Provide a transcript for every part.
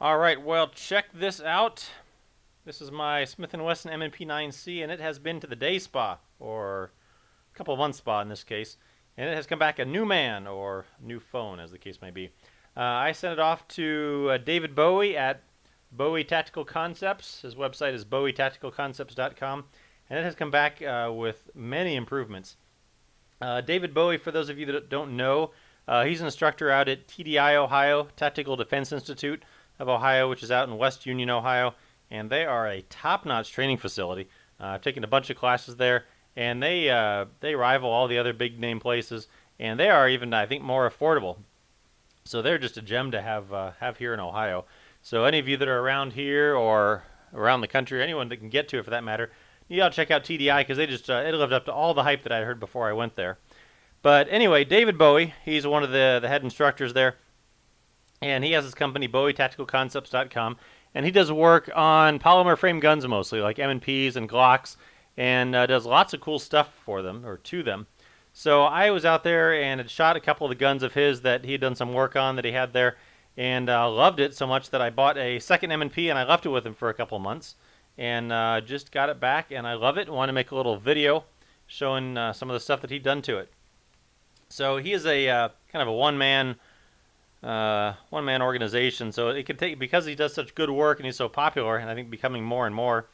All right, well, check this out. This is my Smith & Wesson M&P 9C, and it has been to the day spa, or a couple of months spa in this case, and it has come back a new man, or new phone, as the case may be. I sent it off to David Bowie at Bowie Tactical Concepts. His website is bowietacticalconcepts.com, and it has come back with many improvements. David Bowie, for those of you that don't know, he's an instructor out at TDI, Ohio, Tactical Defense Institute of Ohio, which is out in West Union, Ohio, and they are a top-notch training facility. I've taken a bunch of classes there, and they rival all the other big-name places, and they are even, I think, more affordable. So they're just a gem to have here in Ohio. So any of you that are around here or around the country, or anyone that can get to it for that matter, you ought to check out TDI because they just it lived up to all the hype that I heard before I went there. But anyway, David Bowie, he's one of the head instructors there, and he has his company BowieTacticalConcepts.com, and he does work on polymer frame guns mostly, like M&Ps and Glocks, and does lots of cool stuff for them or to them. So I was out there and had shot a couple of the guns of his that he had done some work on that he had there, and loved it so much that I bought a second M&P and I left it with him for a couple of months, and just got it back, and I love it. Want to make a little video showing some of the stuff that he'd done to it. So he is a kind of a one-man organization. So it could take, because he does such good work and he's so popular, and I think becoming more and more.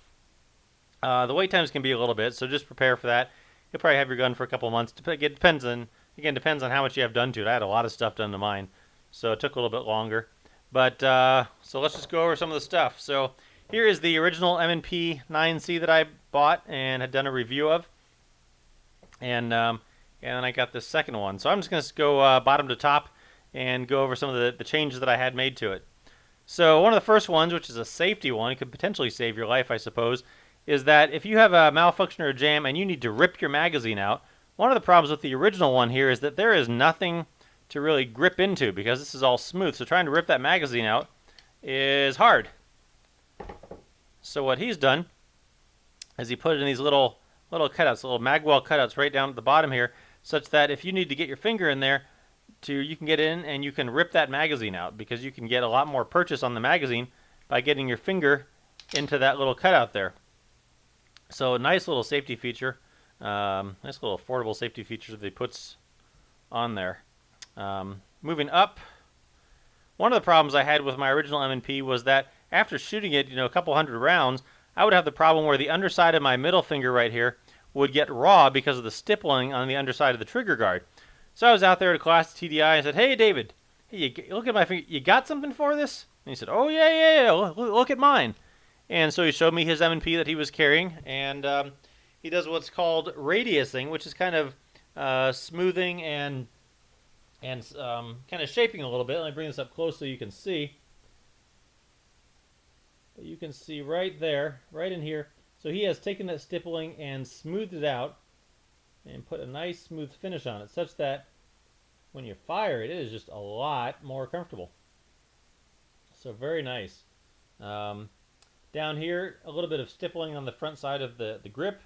The wait times can be a little bit, so just prepare for that. You'll probably have your gun for a couple of months. It depends on how much you have done to it. I had a lot of stuff done to mine, so it took a little bit longer. But so let's just go over some of the stuff. So here is the original M&P 9C that I bought and had done a review of, and then I got this second one. So I'm just going to go bottom to top and go over some of the changes that I had made to it. So one of the first ones, which is a safety one, it could potentially save your life, I suppose, is that if you have a malfunction or a jam and you need to rip your magazine out, one of the problems with the original one here is that there is nothing to really grip into because this is all smooth. So trying to rip that magazine out is hard. So what he's done is he put it in these little cutouts, little magwell cutouts right down at the bottom here, such that if you need to get your finger in there, you can get in and you can rip that magazine out, because you can get a lot more purchase on the magazine by getting your finger into that little cutout there. So a nice little safety feature, nice little affordable safety feature that he puts on there. Moving up, one of the problems I had with my original M&P was that after shooting it, a couple hundred rounds, I would have the problem where the underside of my middle finger right here would get raw because of the stippling on the underside of the trigger guard. So I was out there at a class at TDI and said, "Hey, David, hey, look at my finger. You got something for this?" And he said, "Oh, yeah. Look at mine." And so he showed me his M&P that he was carrying, and he does what's called radiusing, which is kind of smoothing and kind of shaping a little bit. Let me bring this up close so you can see. But you can see right there, right in here. So he has taken that stippling and smoothed it out and put a nice smooth finish on it, such that when you fire it, it is just a lot more comfortable. So very nice. Down here, a little bit of stippling on the front side of the grip.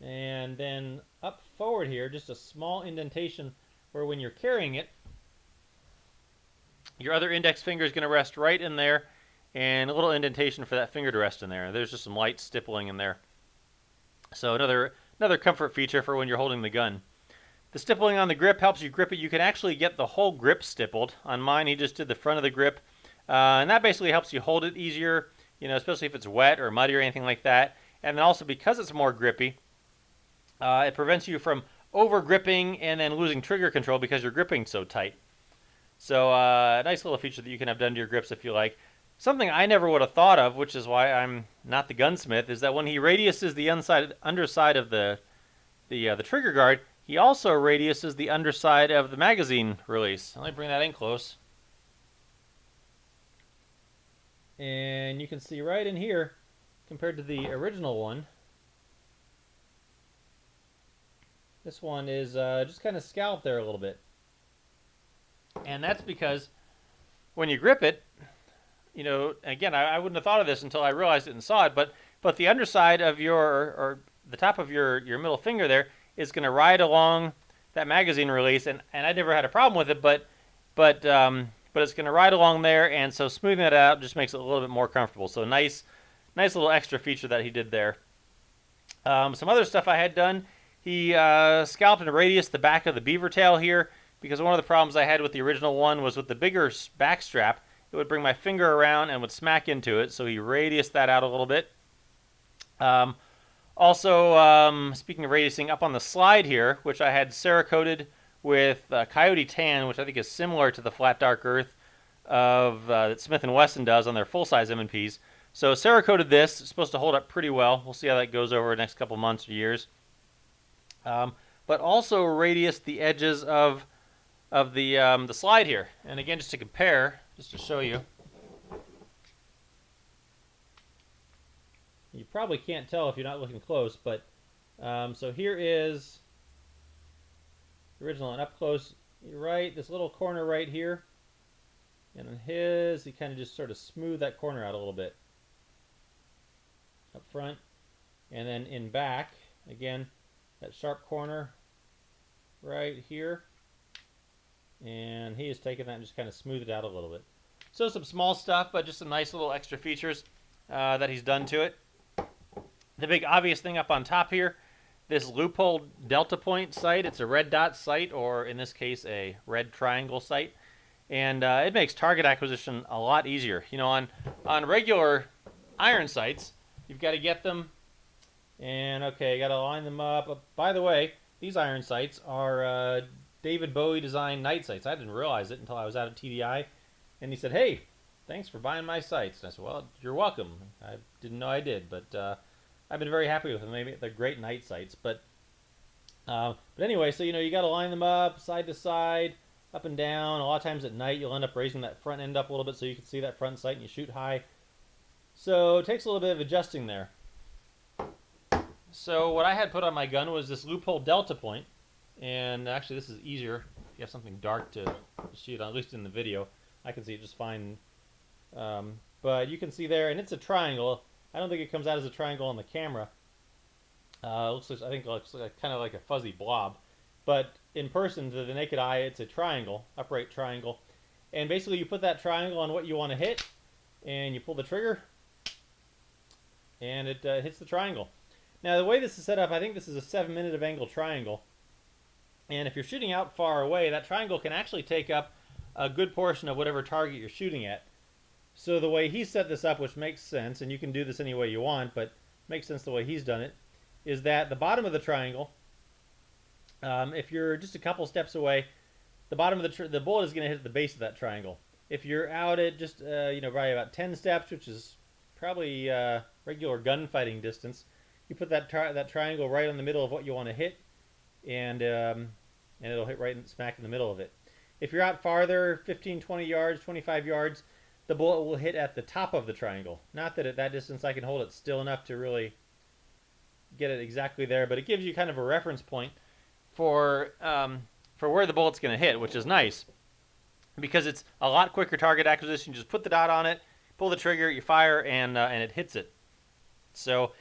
And then up forward here, just a small indentation where when you're carrying it, your other index finger is going to rest right in there, and a little indentation for that finger to rest in there. There's just some light stippling in there. So another comfort feature for when you're holding the gun. The stippling on the grip helps you grip it. You can actually get the whole grip stippled. On mine, he just did the front of the grip. And that basically helps you hold it easier, especially if it's wet or muddy or anything like that. And then also, because it's more grippy, it prevents you from over gripping and then losing trigger control because you're gripping so tight. So a nice little feature that you can have done to your grips if you like. Something I never would have thought of, which is why I'm not the gunsmith, is that when he radiuses the underside of the trigger guard, he also radiuses the underside of the magazine release. Let me bring that in close. And you can see right in here, compared to the original one, this one is just kind of scalloped there a little bit. And that's because when you grip it, again, I wouldn't have thought of this until I realized it and saw it, but the underside of or the top of your middle finger there is going to ride along that magazine release, and I never had a problem with it, but but it's going to ride along there, and so smoothing that out just makes it a little bit more comfortable. So nice little extra feature that he did there. Some other stuff I had done, he scalped and radiused the back of the beaver tail here, because one of the problems I had with the original one was with the bigger back strap, it would bring my finger around and would smack into it, so he radiused that out a little bit. Also, speaking of radiusing, up on the slide here, which I had Cerakoted with Coyote Tan, which I think is similar to the flat dark earth that Smith & Wesson does on their full-size M&Ps. So Cerakoted this. It's supposed to hold up pretty well. We'll see how that goes over the next couple months or years. But also radiused the edges of the slide here. And again, just to compare, just to show you. You probably can't tell if you're not looking close, but so here is the original, and up close, right, this little corner right here. And on his, he kind of just sort of smoothed that corner out a little bit. Up front. And then in back, again, that sharp corner right here. And he has taken that and just kind of smoothed it out a little bit. So some small stuff, but just some nice little extra features that he's done to it. The big obvious thing up on top here, this Leupold Delta Point sight. It's a red dot sight, or in this case, a red triangle sight. And it makes target acquisition a lot easier. You know, on regular iron sights, you've got to get them, and okay, you got to line them up. By the way, these iron sights are David Bowie designed night sights. I didn't realize it until I was out at TDI, and he said, "Hey, thanks for buying my sights." And I said, "Well, you're welcome. I didn't know I did, but I've been very happy with them. They're great night sights." But anyway, so you got to line them up side to side, up and down. A lot of times at night, you'll end up raising that front end up a little bit so you can see that front sight and you shoot high. So it takes a little bit of adjusting there. So what I had put on my gun was this Leupold Delta Point, and actually this is easier. If you have something dark to shoot on, at least in the video, I can see it just fine. But you can see there, and it's a triangle. I don't think it comes out as a triangle on the camera. I think it looks like, kind of like a fuzzy blob. But in person, to the naked eye, it's a triangle, upright triangle. And basically you put that triangle on what you want to hit, and you pull the trigger, and it hits the triangle. Now the way this is set up, I think this is a 7-minute of angle triangle. And if you're shooting out far away, that triangle can actually take up a good portion of whatever target you're shooting at. So the way he set this up, which makes sense, and you can do this any way you want, but makes sense the way he's done it, is that the bottom of the triangle, if you're just a couple steps away, the bottom of the bullet is going to hit the base of that triangle. If you're out at just probably about 10 steps, which is probably regular gunfighting distance, you put that triangle right in the middle of what you want to hit, and it'll hit right smack in the middle of it. If you're out farther, 15, 20 yards, 25 yards, the bullet will hit at the top of the triangle. Not that at that distance I can hold it still enough to really get it exactly there, but it gives you kind of a reference point for where the bullet's going to hit, which is nice because it's a lot quicker target acquisition. You just put the dot on it, pull the trigger, you fire, and it hits it. So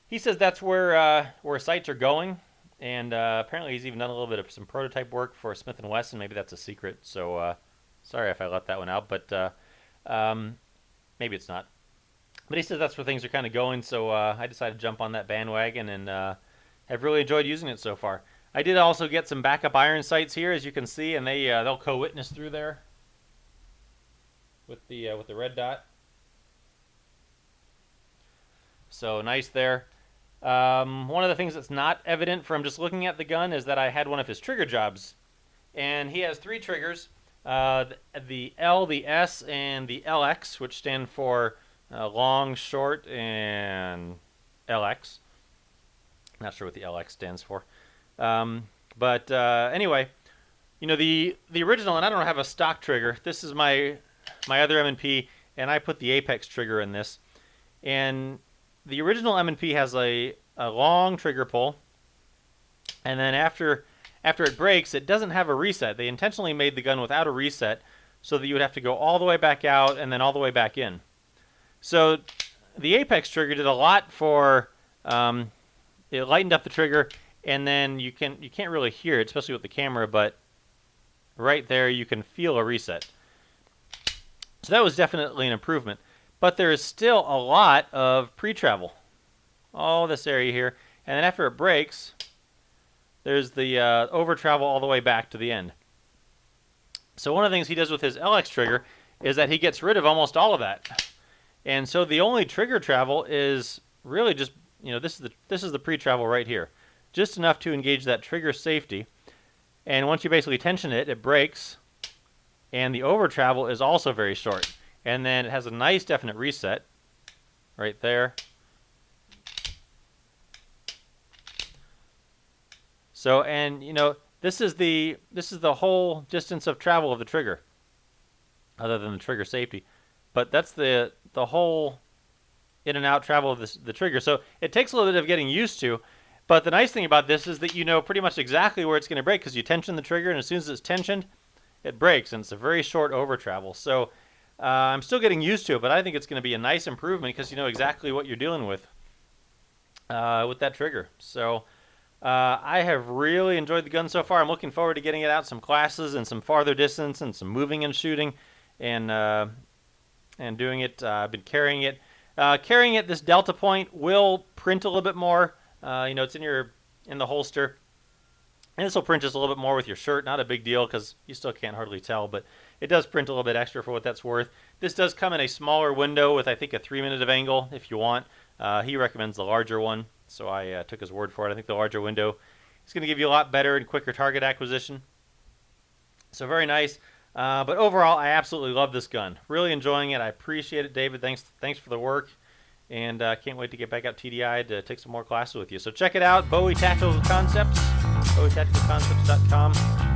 he says that's where sights are going, and apparently he's even done a little bit of some prototype work for Smith & Wesson. Maybe that's a secret, so sorry if I left that one out, but maybe it's not. But he says that's where things are kind of going, so I decided to jump on that bandwagon, and have really enjoyed using it so far. I did also get some backup iron sights here, as you can see, and they'll co-witness through there with the red dot. So nice there. One of the things that's not evident from just looking at the gun is that I had one of his trigger jobs, and he has 3 triggers: the L, the S, and the LX, which stand for long, short, and LX. Not sure what the LX stands for. But anyway, the original, and I don't have a stock trigger. This is my other M&P, and I put the Apex trigger in this. And the original M&P has a long trigger pull, and then after it breaks, it doesn't have a reset. They intentionally made the gun without a reset so that you would have to go all the way back out and then all the way back in. So the Apex trigger did a lot for it lightened up the trigger, and then you can't really hear it, especially with the camera, but right there you can feel a reset. So that was definitely an improvement. But there is still a lot of pre-travel. All this area here. And then after it breaks, there's the over travel all the way back to the end. So one of the things he does with his LX trigger is that he gets rid of almost all of that. And so the only trigger travel is really just, this is the pre-travel right here. Just enough to engage that trigger safety. And once you basically tension it, it breaks. And the over travel is also very short. And then it has a nice definite reset right there. So, and this is the whole distance of travel of the trigger, other than the trigger safety. But that's the whole in and out travel of the trigger. So it takes a little bit of getting used to. But the nice thing about this is that you know pretty much exactly where it's going to break because you tension the trigger, and as soon as it's tensioned, it breaks, and it's a very short over travel. So I'm still getting used to it, but I think it's going to be a nice improvement because you know exactly what you're dealing with that trigger. So I have really enjoyed the gun so far. I'm looking forward to getting it out some classes and some farther distance and some moving and shooting and doing it. I've been carrying it. Carrying it, this Delta Point will print a little bit more. It's in the holster. And this will print just a little bit more with your shirt. Not a big deal because you still can't hardly tell, but it does print a little bit extra for what that's worth. This does come in a smaller window with, I think, a 3-minute of angle if you want. He recommends the larger one, so I took his word for it. I think the larger window is going to give you a lot better and quicker target acquisition. So very nice. But overall, I absolutely love this gun. Really enjoying it. I appreciate it, David. Thanks for the work. And can't wait to get back out TDI to take some more classes with you. So check it out, Bowie Tactical Concepts, BowieTacticalConcepts.com.